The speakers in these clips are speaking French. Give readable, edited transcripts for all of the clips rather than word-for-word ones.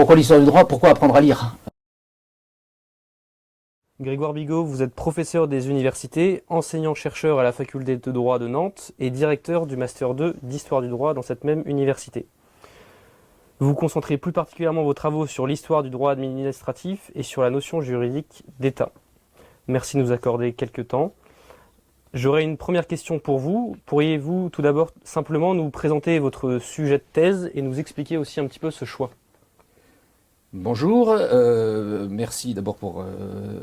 Pourquoi l'histoire du droit? Pourquoi apprendre à lire? Grégoire Bigot, vous êtes professeur des universités, enseignant-chercheur à la faculté de droit de Nantes et directeur du Master 2 d'histoire du droit dans cette même université. Vous concentrez plus particulièrement vos travaux sur l'histoire du droit administratif et sur la notion juridique d'État. Merci de nous accorder quelques temps. J'aurais une première question pour vous. Pourriez-vous tout d'abord simplement nous présenter votre sujet de thèse et nous expliquer aussi un petit peu ce choix? Bonjour, merci d'abord pour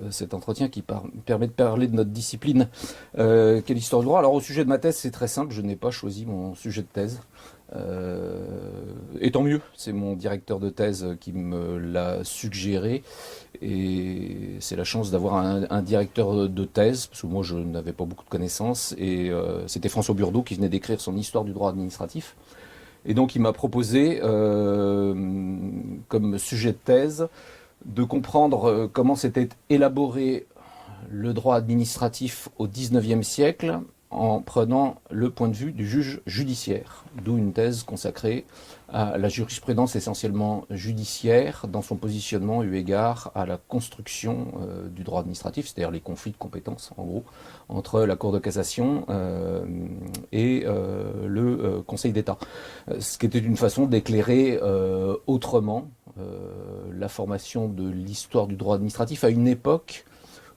cet entretien qui permet de parler de notre discipline, qu'est l'histoire du droit. Alors au sujet de ma thèse, c'est très simple, je n'ai pas choisi mon sujet de thèse. Et tant mieux, c'est mon directeur de thèse qui me l'a suggéré. Et c'est la chance d'avoir un directeur de thèse, parce que moi je n'avais pas beaucoup de connaissances. Et c'était François Burdeau qui venait d'écrire son histoire du droit administratif. Et donc il m'a proposé, comme sujet de thèse, de comprendre comment s'était élaboré le droit administratif au XIXe siècle en prenant le point de vue du juge judiciaire. D'où une thèse consacrée à la jurisprudence essentiellement judiciaire dans son positionnement eu égard à la construction du droit administratif, c'est-à-dire les conflits de compétences, en gros, entre la Cour de cassation et le Conseil d'État. Ce qui était une façon d'éclairer autrement la formation de l'histoire du droit administratif à une époque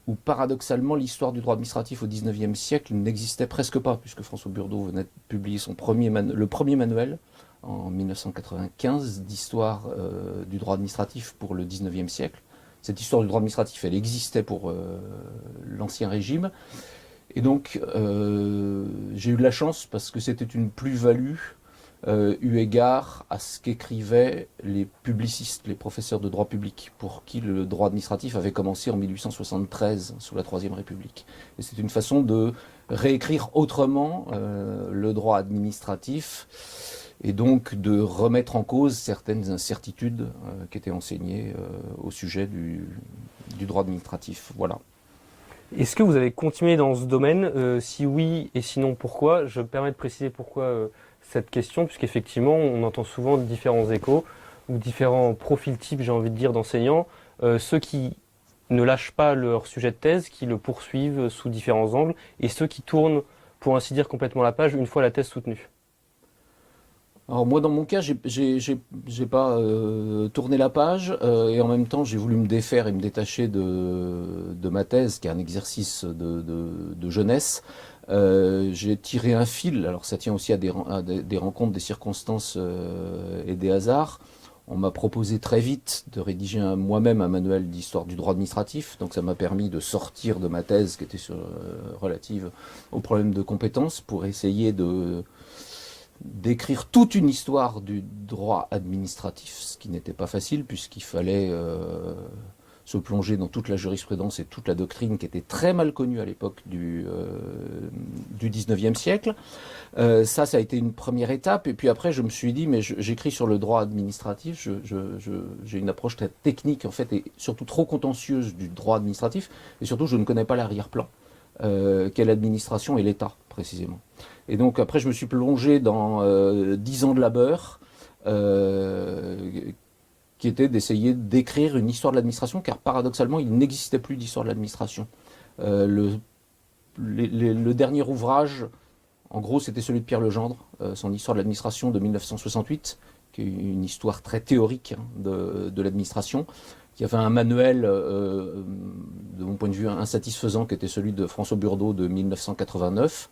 où paradoxalement l'histoire du droit administratif au XIXe siècle n'existait presque pas, puisque François Burdeau venait de publier le premier manuel en 1995 d'histoire du droit administratif pour le XIXe siècle. Cette histoire du droit administratif, elle existait pour l'Ancien Régime. Et donc, j'ai eu de la chance parce que c'était une plus-value eu égard à ce qu'écrivaient les publicistes, les professeurs de droit public, pour qui le droit administratif avait commencé en 1873, sous la Troisième République. Et c'est une façon de réécrire autrement le droit administratif, et donc de remettre en cause certaines incertitudes qui étaient enseignées au sujet du droit administratif. Voilà. Est-ce que vous avez continué dans ce domaine? Si oui et sinon pourquoi? Je me permets de préciser pourquoi cette question, puisqu'effectivement on entend souvent différents échos ou différents profils types, j'ai envie de dire, d'enseignants, ceux qui ne lâchent pas leur sujet de thèse, qui le poursuivent sous différents angles, et ceux qui tournent, pour ainsi dire, complètement la page une fois la thèse soutenue. Alors moi dans mon cas, j'ai pas tourné la page et en même temps j'ai voulu me défaire et me détacher de ma thèse, qui est un exercice de jeunesse. J'ai tiré un fil, alors ça tient aussi à des rencontres, des circonstances et des hasards. On m'a proposé très vite de rédiger moi-même un manuel d'histoire du droit administratif, donc ça m'a permis de sortir de ma thèse qui était relative aux problèmes de compétences pour essayer d'écrire toute une histoire du droit administratif, ce qui n'était pas facile puisqu'il fallait se plonger dans toute la jurisprudence et toute la doctrine qui était très mal connue à l'époque du 19e siècle. Ça a été une première étape. Et puis après, je me suis dit, mais j'écris sur le droit administratif, j'ai une approche très technique en fait et surtout trop contentieuse du droit administratif. Et surtout, je ne connais pas l'arrière-plan. Qu'est l'administration et l'État, précisément. Et donc après, je me suis plongé dans 10 ans de labeur, qui était d'essayer d'écrire une histoire de l'administration, car paradoxalement, il n'existait plus d'histoire de l'administration. Le dernier ouvrage, en gros, c'était celui de Pierre Legendre, son histoire de l'administration de 1968, qui est une histoire très théorique de l'administration, qui avait un manuel, de mon point de vue, insatisfaisant, qui était celui de François Burdeau de 1989,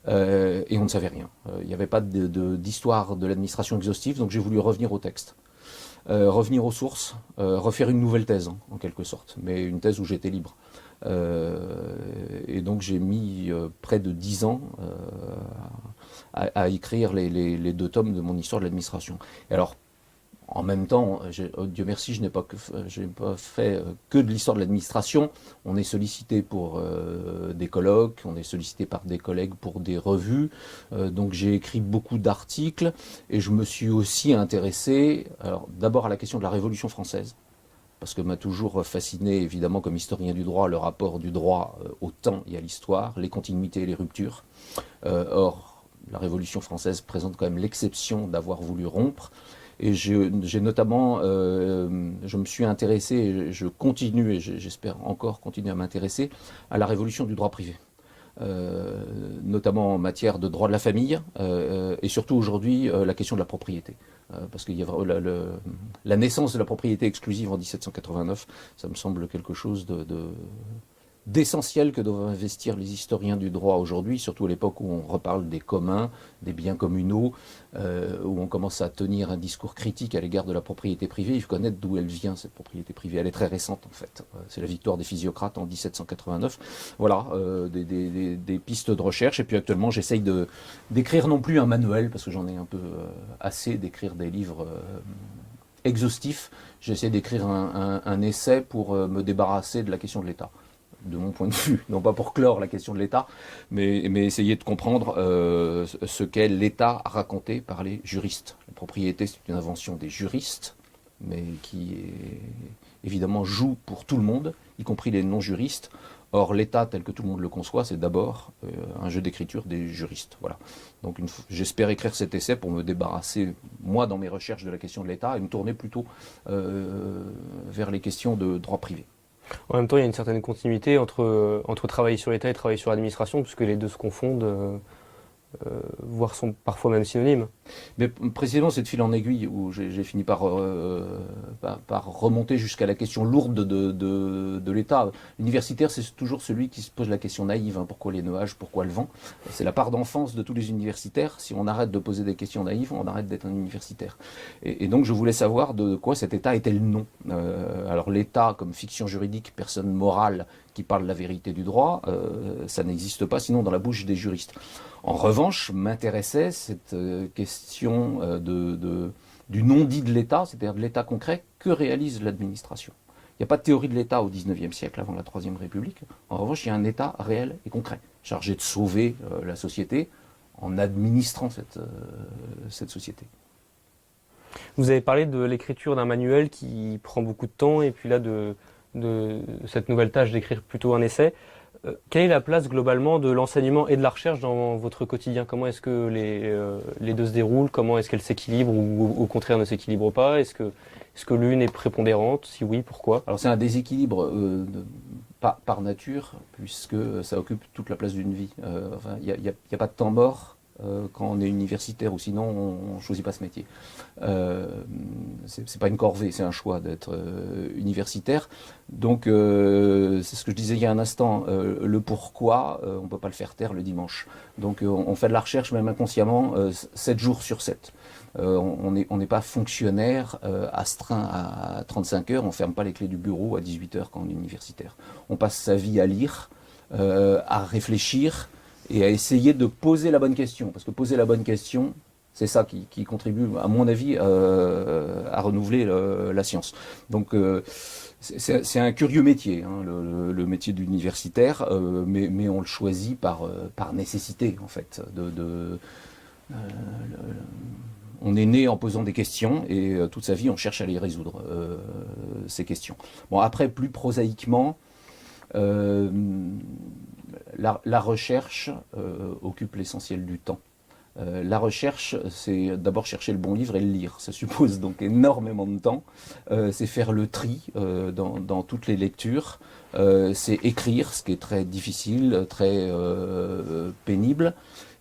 et on ne savait rien. Il n'y avait pas d'histoire de l'administration exhaustive, donc j'ai voulu revenir au texte, revenir aux sources, refaire une nouvelle thèse, en quelque sorte, mais une thèse où j'étais libre. Et donc j'ai mis près de 10 ans à écrire les 2 tomes de mon histoire de l'administration. Et alors, en même temps, Dieu merci, je n'ai pas fait que de l'histoire de l'administration. On est sollicité pour des colloques, on est sollicité par des collègues pour des revues. Donc j'ai écrit beaucoup d'articles et je me suis aussi intéressé, alors d'abord à la question de la Révolution française, parce que m'a toujours fasciné, évidemment, comme historien du droit, le rapport du droit au temps et à l'histoire, les continuités et les ruptures. Or, la Révolution française présente quand même l'exception d'avoir voulu rompre. Et j'ai notamment, je me suis intéressé, et je continue, et j'espère encore continuer à m'intéresser, à la révolution du droit privé. Notamment en matière de droit de la famille, et surtout aujourd'hui la question de la propriété. Parce qu'il y a la naissance de la propriété exclusive en 1789, ça me semble quelque chose d'essentiel que doivent investir les historiens du droit aujourd'hui, surtout à l'époque où on reparle des communs, des biens communaux, où on commence à tenir un discours critique à l'égard de la propriété privée. Il faut connaître d'où elle vient, cette propriété privée. Elle est très récente, en fait. C'est la victoire des physiocrates en 1789. Voilà, des pistes de recherche. Et puis actuellement, j'essaye d'écrire non plus un manuel, parce que j'en ai un peu assez d'écrire des livres exhaustifs. J'essaie d'écrire un essai pour me débarrasser de la question de l'État, de mon point de vue, non pas pour clore la question de l'État, mais essayer de comprendre ce qu'est l'État raconté par les juristes. La propriété, c'est une invention des juristes, mais qui évidemment joue pour tout le monde, y compris les non-juristes. Or, l'État, tel que tout le monde le conçoit, c'est d'abord un jeu d'écriture des juristes. Voilà. Donc, j'espère écrire cet essai pour me débarrasser, moi, dans mes recherches de la question de l'État, et me tourner plutôt vers les questions de droit privé. En même temps, il y a une certaine continuité entre travailler sur l'État et travailler sur l'administration, puisque les deux se confondent, voire sont parfois même synonymes. Mais précisément, c'est de fil en aiguille où j'ai fini par remonter jusqu'à la question lourde de l'État. L'universitaire, c'est toujours celui qui se pose la question naïve, hein, pourquoi les nuages, pourquoi le vent. C'est la part d'enfance de tous les universitaires. Si on arrête de poser des questions naïves, on arrête d'être un universitaire. Et donc, je voulais savoir de quoi cet État était le nom. Alors, l'État, comme fiction juridique, personne morale qui parle la vérité du droit, ça n'existe pas, sinon dans la bouche des juristes. En revanche, m'intéressait cette question du non-dit de l'État, c'est-à-dire de l'État concret, que réalise l'administration. Il n'y a pas de théorie de l'État au XIXe siècle, avant la Troisième République. En revanche, il y a un État réel et concret, chargé de sauver la société en administrant cette société. Vous avez parlé de l'écriture d'un manuel qui prend beaucoup de temps, et puis là de cette nouvelle tâche d'écrire plutôt un essai. Quelle est la place globalement de l'enseignement et de la recherche dans votre quotidien? Comment est-ce que les deux se déroulent? Comment est-ce qu'elles s'équilibrent ou au contraire ne s'équilibrent pas? Est-ce que l'une est prépondérante? Si oui, pourquoi? Alors c'est un déséquilibre par nature, puisque ça occupe toute la place d'une vie. Enfin, il n'y a pas de temps mort quand on est universitaire, ou sinon on ne choisit pas ce métier. C'est pas une corvée, c'est un choix d'être universitaire. Donc c'est ce que je disais il y a un instant, le pourquoi, on ne peut pas le faire taire le dimanche. Donc on fait de la recherche même inconsciemment 7 jours sur 7. On n'est pas fonctionnaire astreint à 35 heures, on ne ferme pas les clés du bureau à 18 heures quand on est universitaire. On passe sa vie à lire, à réfléchir, et à essayer de poser la bonne question. Parce que poser la bonne question, c'est ça qui contribue, à mon avis, à renouveler la science. Donc c'est un curieux métier, hein, le métier d'universitaire, mais on le choisit par nécessité, en fait. On est né en posant des questions, et toute sa vie, on cherche à les résoudre, ces questions. Bon, après, plus prosaïquement, la recherche occupe l'essentiel du temps. La recherche, c'est d'abord chercher le bon livre et le lire. Ça suppose donc énormément de temps. C'est faire le tri dans toutes les lectures. C'est écrire, ce qui est très difficile, très pénible.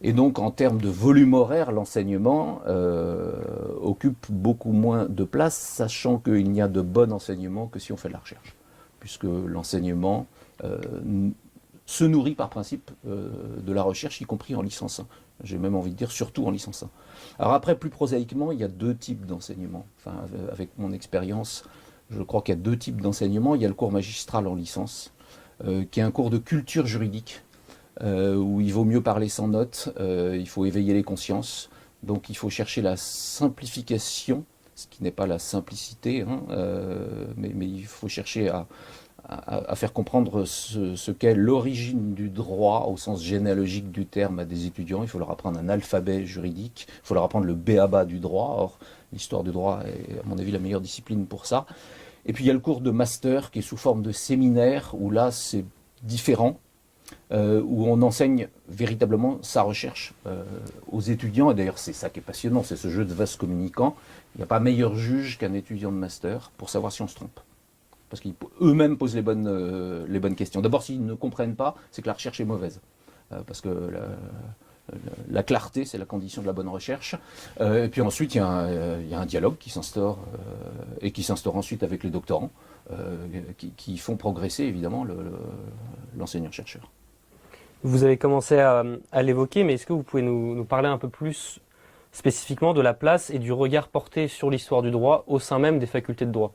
Et donc, en termes de volume horaire, l'enseignement occupe beaucoup moins de place, sachant qu'il n'y a de bon enseignement que si on fait de la recherche. Puisque l'enseignement se nourrit par principe de la recherche, y compris en licence 1. J'ai même envie de dire surtout en licence 1. Alors après, plus prosaïquement, il y a deux types d'enseignement. Enfin, avec mon expérience, je crois qu'il y a deux types d'enseignement. Il y a le cours magistral en licence, qui est un cours de culture juridique, où il vaut mieux parler sans notes, il faut éveiller les consciences. Donc il faut chercher la simplification, ce qui n'est pas la simplicité, hein, mais il faut chercher à faire comprendre ce qu'est l'origine du droit au sens généalogique du terme à des étudiants. Il faut leur apprendre un alphabet juridique, il faut leur apprendre le b.a.-ba du droit. Or, l'histoire du droit est, à mon avis, la meilleure discipline pour ça. Et puis il y a le cours de master qui est sous forme de séminaire, où là c'est différent. où on enseigne véritablement sa recherche aux étudiants. Et d'ailleurs, c'est ça qui est passionnant, c'est ce jeu de vase communicant. Il n'y a pas meilleur juge qu'un étudiant de master pour savoir si on se trompe. Parce qu'eux-mêmes posent les bonnes questions. D'abord, s'ils ne comprennent pas, c'est que la recherche est mauvaise. Parce que la clarté, c'est la condition de la bonne recherche. Et puis ensuite, il y a un dialogue qui s'instaure, et qui s'instaure ensuite avec les doctorants, qui font progresser évidemment l'enseignant-chercheur. Vous avez commencé à l'évoquer, mais est-ce que vous pouvez nous parler un peu plus spécifiquement de la place et du regard porté sur l'histoire du droit au sein même des facultés de droit?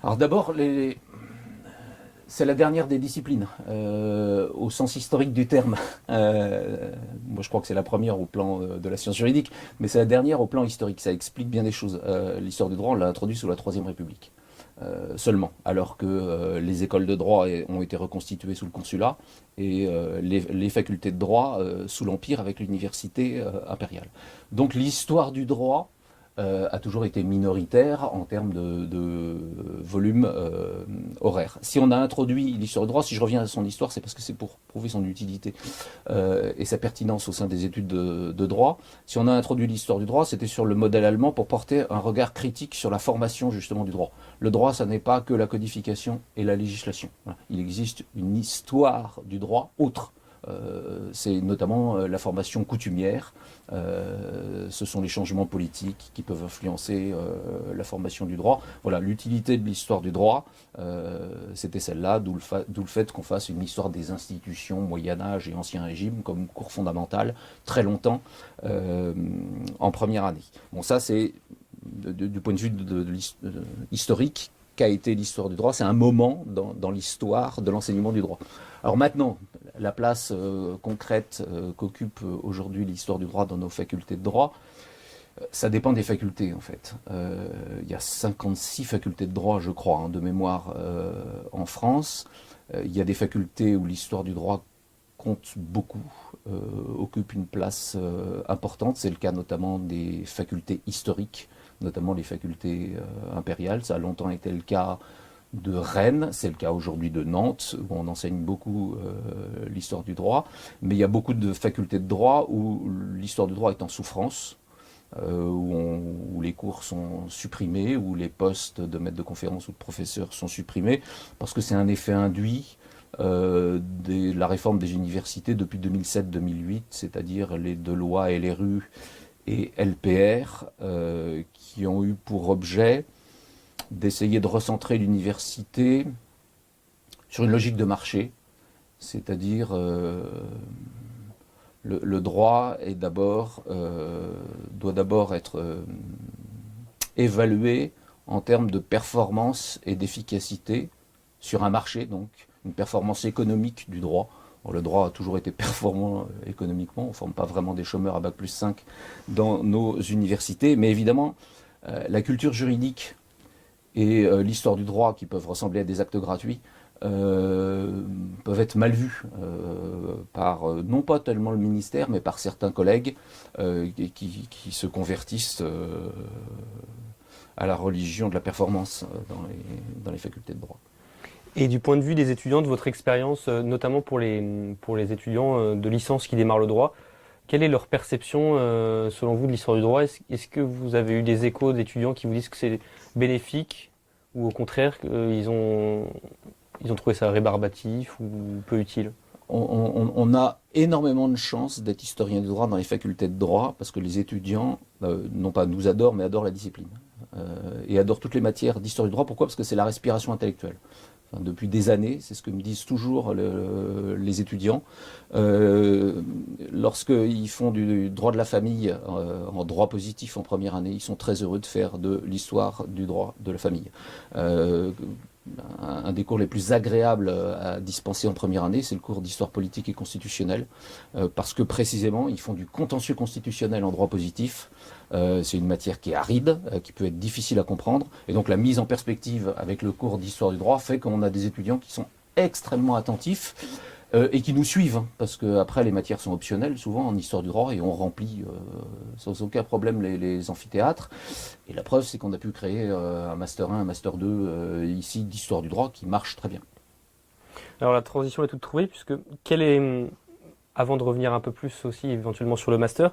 Alors d'abord, c'est la dernière des disciplines, au sens historique du terme. Moi, je crois que c'est la première au plan de la science juridique, mais c'est la dernière au plan historique. Ça explique bien des choses. L'histoire du droit, on l'a introduit sous la Troisième République. Seulement, alors que les écoles de droit ont été reconstituées sous le consulat et les facultés de droit sous l'Empire avec l'université impériale. Donc l'histoire du droit a toujours été minoritaire en termes de volume horaire. Si on a introduit l'histoire du droit, si je reviens à son histoire, c'est parce que c'est pour prouver son utilité et sa pertinence au sein des études de droit. Si on a introduit l'histoire du droit, c'était sur le modèle allemand pour porter un regard critique sur la formation justement du droit. Le droit, ça n'est pas que la codification et la législation. Voilà. Il existe une histoire du droit autre. C'est notamment la formation coutumière, ce sont les changements politiques qui peuvent influencer la formation du droit. Voilà, l'utilité de l'histoire du droit, c'était celle-là, d'où le fait qu'on fasse une histoire des institutions, Moyen-Âge et Ancien Régime, comme cours fondamental, très longtemps, en première année. Bon, ça c'est du point de vue historique qu'a été l'histoire du droit, c'est un moment dans l'histoire de l'enseignement du droit. Alors maintenant, la place concrète qu'occupe aujourd'hui l'histoire du droit dans nos facultés de droit, ça dépend des facultés en fait. Il y a 56 facultés de droit, je crois, hein, de mémoire en France. Il y a des facultés où l'histoire du droit compte beaucoup, occupe une place importante. C'est le cas notamment des facultés historiques, notamment les facultés impériales. Ça a longtemps été le cas de Rennes, c'est le cas aujourd'hui de Nantes, où on enseigne beaucoup l'histoire du droit, mais il y a beaucoup de facultés de droit où l'histoire du droit est en souffrance, où les cours sont supprimés, où les postes de maître de conférence ou de professeur sont supprimés, parce que c'est un effet induit de la réforme des universités depuis 2007-2008, c'est-à-dire les Deloy et Leru et LPR, qui ont eu pour objet d'essayer de recentrer l'université sur une logique de marché, c'est-à-dire le droit doit d'abord être évalué en termes de performance et d'efficacité sur un marché, donc une performance économique du droit. Bon, le droit a toujours été performant économiquement, on ne forme pas vraiment des chômeurs à bac+5 dans nos universités, mais évidemment, la culture juridique et l'histoire du droit, qui peuvent ressembler à des actes gratuits, peuvent être mal vus par, non pas tellement le ministère, mais par certains collègues qui se convertissent à la religion de la performance dans les facultés de droit. Et du point de vue des étudiants, de votre expérience, notamment pour les étudiants de licence qui démarrent le droit, quelle est leur perception, selon vous, de l'histoire du droit? Est-ce que vous avez eu des échos d'étudiants qui vous disent que c'est bénéfique, ou au contraire, qu'ils ont trouvé ça rébarbatif ou peu utile? On a énormément de chance d'être historien du droit dans les facultés de droit, parce que les étudiants, non pas nous adorent, mais adorent la discipline. Et adorent toutes les matières d'histoire du droit. Pourquoi? Parce que c'est la respiration intellectuelle. Enfin, depuis des années, c'est ce que me disent toujours les étudiants. Lorsqu'ils font du droit de la famille en droit positif en première année, ils sont très heureux de faire de l'histoire du droit de la famille. Un des cours les plus agréables à dispenser en première année, c'est le cours d'histoire politique et constitutionnelle, parce que précisément, ils font du contentieux constitutionnel en droit positif. C'est une matière qui est aride, qui peut être difficile à comprendre, et donc la mise en perspective avec le cours d'histoire du droit fait qu'on a des étudiants qui sont extrêmement attentifs et qui nous suivent, parce qu'après les matières sont optionnelles souvent en histoire du droit, et on remplit sans aucun problème les amphithéâtres. Et la preuve, c'est qu'on a pu créer un master 1, un master 2 ici d'histoire du droit qui marche très bien. Alors la transition est toute trouvée, puisque quelle est, avant de revenir un peu plus aussi éventuellement sur le master,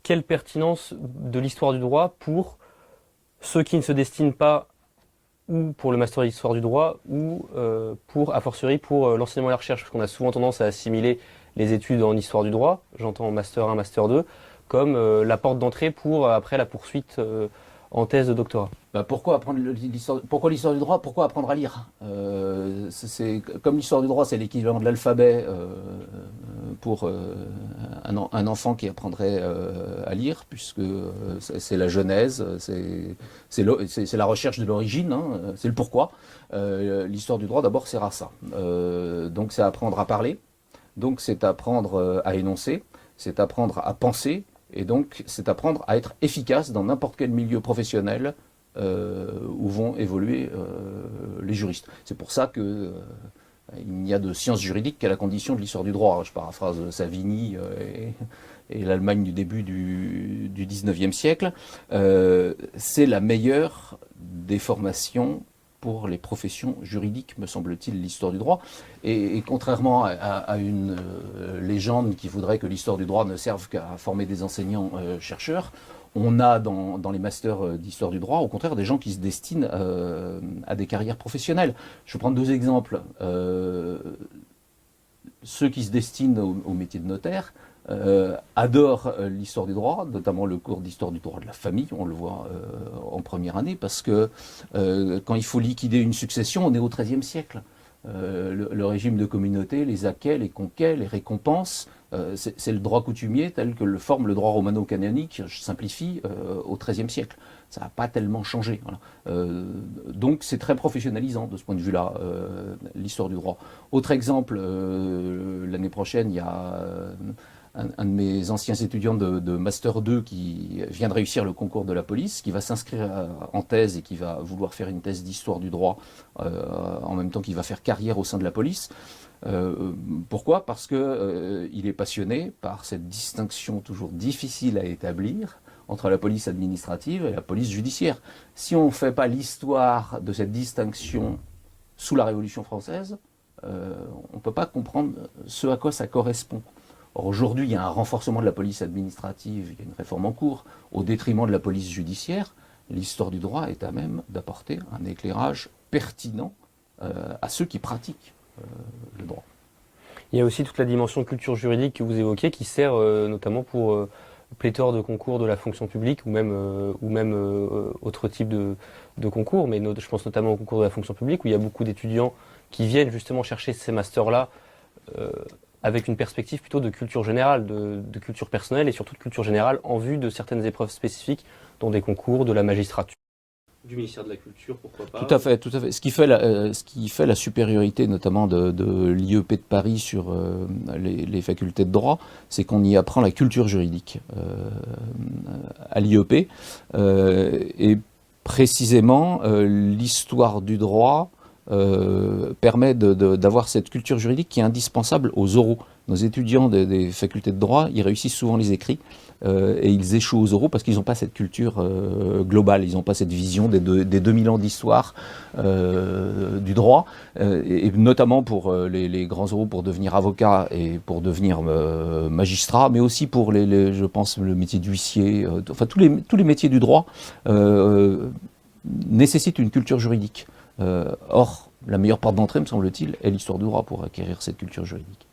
quelle pertinence de l'histoire du droit pour ceux qui ne se destinent pas ou pour le master d'histoire du droit ou pour, a fortiori, pour l'enseignement et la recherche, parce qu'on a souvent tendance à assimiler les études en histoire du droit, j'entends master 1, master 2, comme la porte d'entrée pour après la poursuite en thèse de doctorat. Bah, pourquoi l'histoire du droit? Pourquoi apprendre à lire? Comme l'histoire du droit, c'est l'équivalent de l'alphabet pour un enfant qui apprendrait à lire, puisque c'est la genèse, c'est la recherche de l'origine, hein, c'est le pourquoi. L'histoire du droit, d'abord, sert à ça. Donc, c'est apprendre à parler, donc c'est apprendre à énoncer, c'est apprendre à penser, et donc c'est apprendre à être efficace dans n'importe quel milieu professionnel où vont évoluer les juristes. C'est pour ça que il n'y a de sciences juridiques qu'à la condition de l'histoire du droit. Je paraphrase Savigny et l'Allemagne du début du 19e siècle. C'est la meilleure des formations pour les professions juridiques, me semble-t-il, l'histoire du droit. Et contrairement à une légende qui voudrait que l'histoire du droit ne serve qu'à former des enseignants-chercheurs, on a dans les masters d'histoire du droit, au contraire, des gens qui se destinent à des carrières professionnelles. Je vais prendre deux exemples. Ceux qui se destinent au métier de notaire adorent l'histoire du droit, notamment le cours d'histoire du droit de la famille, on le voit en première année, parce que quand il faut liquider une succession, on est au XIIIe siècle. Le régime de communauté, les acquets, les conquêts, les récompenses, c'est le droit coutumier tel que le forme le droit romano-canonique, je simplifie, au XIIIe siècle. Ça n'a pas tellement changé. Voilà. Donc c'est très professionnalisant de ce point de vue-là, l'histoire du droit. Autre exemple, l'année prochaine, il y a un de mes anciens étudiants de Master 2 qui vient de réussir le concours de la police, qui va s'inscrire en thèse et qui va vouloir faire une thèse d'histoire du droit en même temps qu'il va faire carrière au sein de la police. Pourquoi? Parce que il est passionné par cette distinction toujours difficile à établir entre la police administrative et la police judiciaire. Si on ne fait pas l'histoire de cette distinction sous la Révolution française, on ne peut pas comprendre ce à quoi ça correspond. Or, aujourd'hui, il y a un renforcement de la police administrative, il y a une réforme en cours, au détriment de la police judiciaire. L'histoire du droit est à même d'apporter un éclairage pertinent à ceux qui pratiquent le droit. Il y a aussi toute la dimension culture juridique que vous évoquez qui sert notamment pour pléthore de concours de la fonction publique ou même autre type de concours, mais je pense notamment au concours de la fonction publique où il y a beaucoup d'étudiants qui viennent justement chercher ces masters-là avec une perspective plutôt de culture générale, de culture personnelle et surtout de culture générale en vue de certaines épreuves spécifiques, dont des concours, de la magistrature, du ministère de la Culture, pourquoi pas. Tout à fait, tout à fait. Ce qui fait la supériorité notamment de l'IEP de Paris sur les facultés de droit, c'est qu'on y apprend la culture juridique à l'IEP. Et précisément, l'histoire du droit permet d'avoir cette culture juridique qui est indispensable aux oraux. Nos étudiants des facultés de droit, ils réussissent souvent les écrits et ils échouent aux oraux parce qu'ils n'ont pas cette culture globale, ils n'ont pas cette vision des 2000 ans d'histoire du droit, et notamment pour les grands oraux pour devenir avocat et pour devenir magistrat, mais aussi pour je pense le métier d'huissier, enfin tous les métiers du droit nécessitent une culture juridique. Or, la meilleure porte d'entrée, me semble-t-il, est l'histoire du droit pour acquérir cette culture juridique.